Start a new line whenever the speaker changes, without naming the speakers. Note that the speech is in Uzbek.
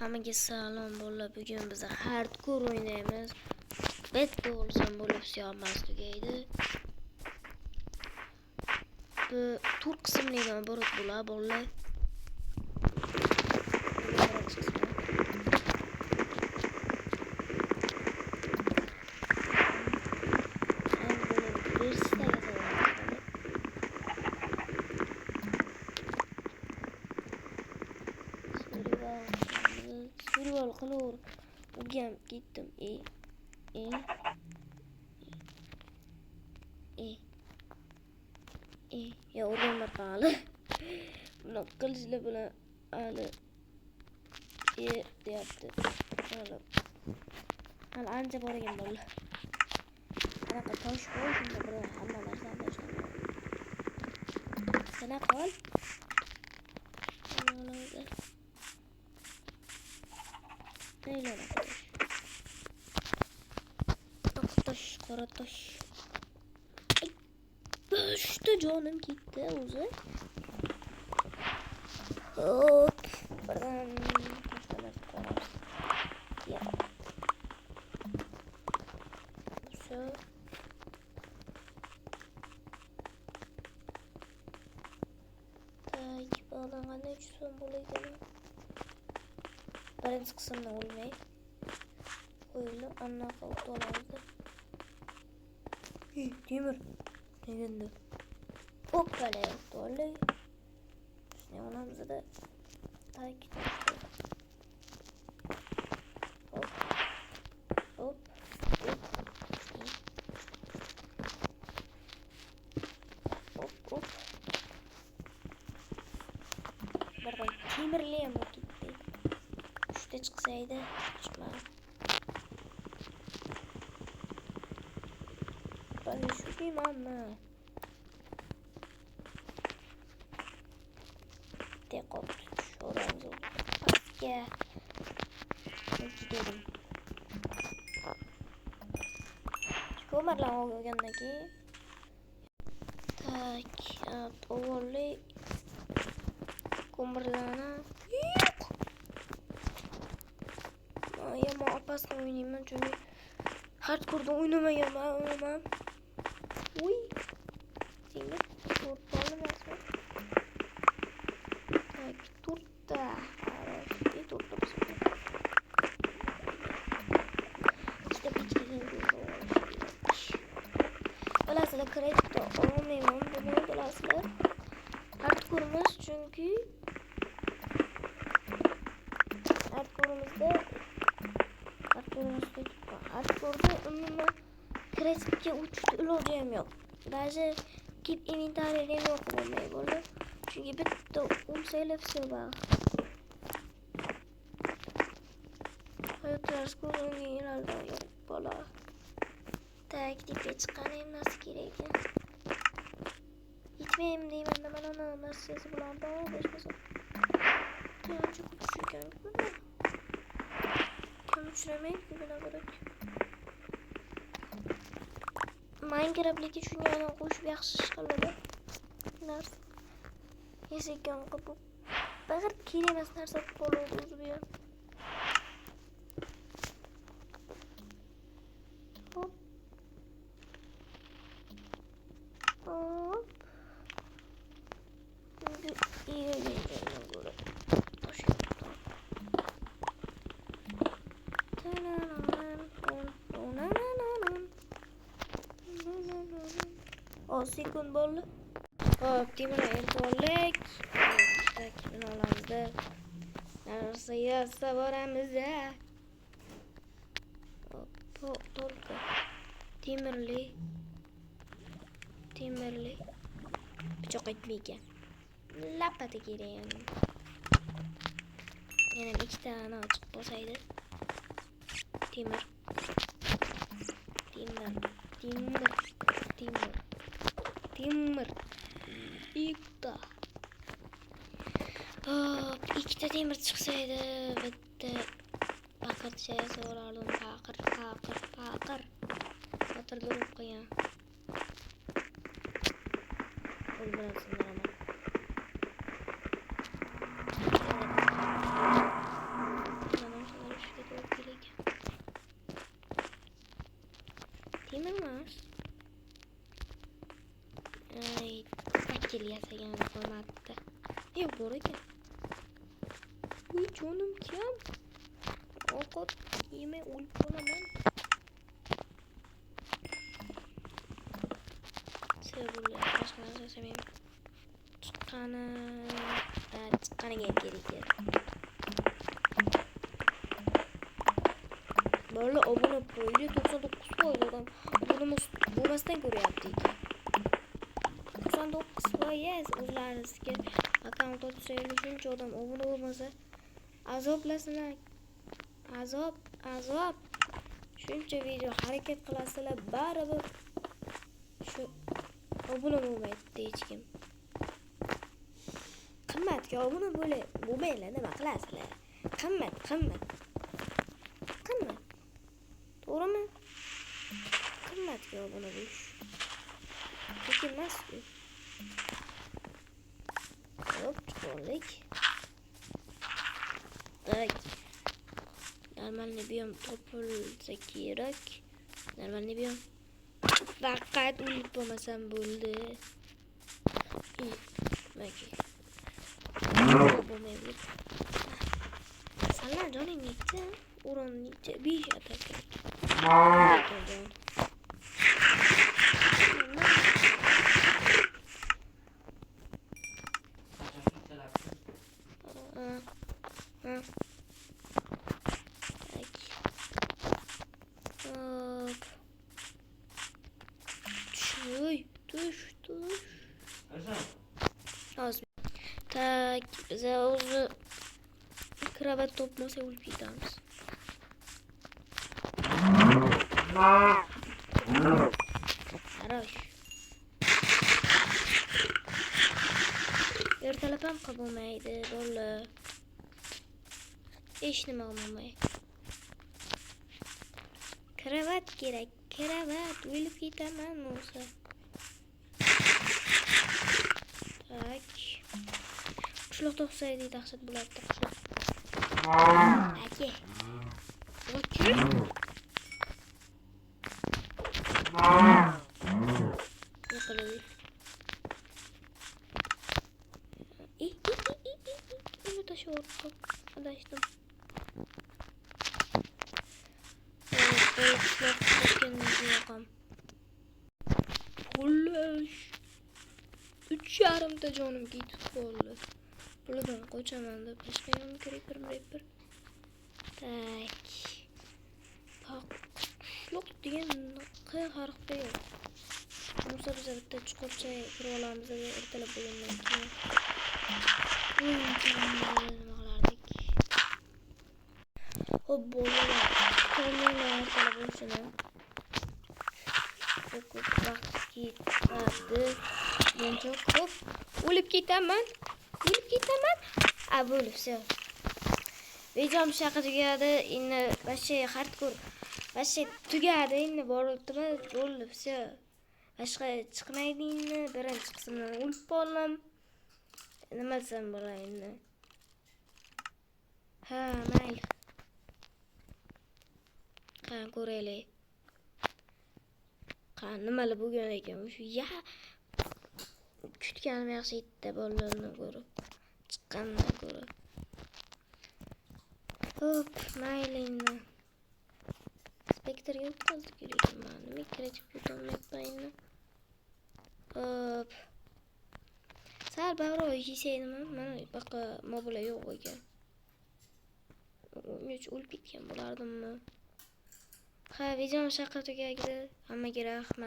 Hammaga salom bolalar. Bugun biz hardcore o'ynaymiz. Bitta olsam bo'lib siyolmas tugaydi. Bu tur qismlidan iborat bo'ladi bolalar. Survival qilur. Ugam ketdim. Ya o'rganlar qali. Buni qilishlar bilan hali deyapti. Hali ancha bor ekan bolalar. Qanaqa tosh bor, shunda bir hamma narsani tashlab. Sana qol. Neyler taş, kara taş. İşte canım gitti uza. Hop. Buradan taşlar koyarız. Ya. Şu. Takip alana ne son bulaydı. Birinci kısımda olmayı. Oyunu anla kalktı olaydı. Demir. Ne gündü? Hop böyle yaptı olay. Şimdi onamıza da takip etti. Hop. Hop. Hop. Hop. Buradan demirliye mi gitti? Üçte çıksaydı çıkma. Ben şu bir anla. Tek oldu. Şuramız oldu. Asker. Gidelim. Komarla o yanındaki. Tak. Ovalı. Komarlana. Yok. Ama apasla oynayayım ben çünkü hardcore'da oynamam. Uy. Şimdi turtlarla mesela. Tak turta. Bir turta bu sefer. İşte bir çizim dolayısıyla kredi olmayayım. Bunu dolayısıyla hardcore'umuz çünkü hardcore'da onunla kreatifçe uçtu öleceğim yok. Даже keep inventary'lerim yok olmayı böyle. Çünkü bitti umsayla все var. Hayatlar skorun genelde yok böyle. Takip çıkarayım nasıl gerekiyor. Gitmeyeyim diyeyim ben ona nasıl yazı bulan daha başkası. Çok düşürken gibi. Uçuramayıp gibi ne gerek. Minecraft'daki dünyadan koşup yaxshi chiqiladi. Narsa. Esekan qilib. Bag'ir kerak emas narsa bo'ladi o'zi bu. Hop. Hop. İyi böyle. O sekund bo'ldi. Hop, temir eltolik. Takibin olamizda. Narsa yasa boramiz. Hop, to'lqa. Temirli. Pichoq aytmaygan. Lapati kerak. Yana ikkita ana chiqib qolsaydi. Temir. İkta. Hop, ikkita temir chiqsaydi, bitta paqir chayasa bo'lardim. Paqir. Motor bo'lib qo'ygan. O'lmasın ama. yasagan formatda. Yo'q, bor ekan. Uy, jonim kam. Ovqat yemay o'lib qolaman. Sevgili boshqa narsa yashamayman. Chiqqaniga kerak edi. Böyle abone boyunca 99% adam abone bo'lmasdan ko'ryapti ekan. 99% o'zlaringizga akkaunt ochsangiz shuncha odam obuna bo'lmasa azoblasizlar. Azob. Shuncha video harakat qilasizlar, baribir shu obuna bo'lmaydi hech kim. Qimmatga obuna bo'lmaylar, nima qilasizlar? Qimmat. To'g'rimi? Qimmatga obuna bo'lish. Lekin emas-ku. Hop, chiqolik. Так. Normalniy biyom topilsa kerak. Normalniy biyom. Faqat o'lib bo'lmasam bo'ldi. Maki. Bo'lmaydi. Sanlar joning necha? O'rin necha? 5 atak. Tuş. Az. Tak, bize o'zi kravat topmasa o'lib ketamiz. Хорош. Ertalab ham qilmaydi, bola. Hech nima olmaydi. Kravat kerak, kravat o'lib ketaman o'zi. Tak. Qishloqda o'xshaydi, dahshat bo'ladi qishloq. Aka. Ochi. Yaqilay. Uni tashlab adashdim. Xo'sh. 3,5 ta jonim ketib qoldi. Bulardan qochaman deb hechqayam kerak bir. Tak. Qishloq degan harqda yo'q. Bo'lsa biz bitta chuqurcha kirib olamiz deb ertalab bo'lgandan keyin. Nima qilardik? Xo'p, bolalar. Qolganlar ertalab bo'lsin. Ko'p vaqt ketadi. Buncha ko'p o'lib ketaman. Bo'libsa. Videom shaqa tugadi. Endi vashi hardcore. Vashi tugadi. Endi boribdimi? Bo'libsa. Boshqa chiqmaydi endi. Birinchi qismdan o'lib qoldim. Nima desam bo'ladi endi. Ha, mayli. Qani ko'raylik. Nimalar bo'lgan ekan shu ya. Kutganim yaxshi edi bolalarni ko'rib. Chiqqandan ko'ra. Hop, mayli endi. Spektrga o'tkazdi kerak. Nima kerak bo'lmayapti endi. Hop. Sal bag'ro yeysaydimi? Mana baqa mobil yo'q ekan. Nech o'lib ketgan bo'lardimmi? Ha, video shaqa tugagida. Hammaga rahmat.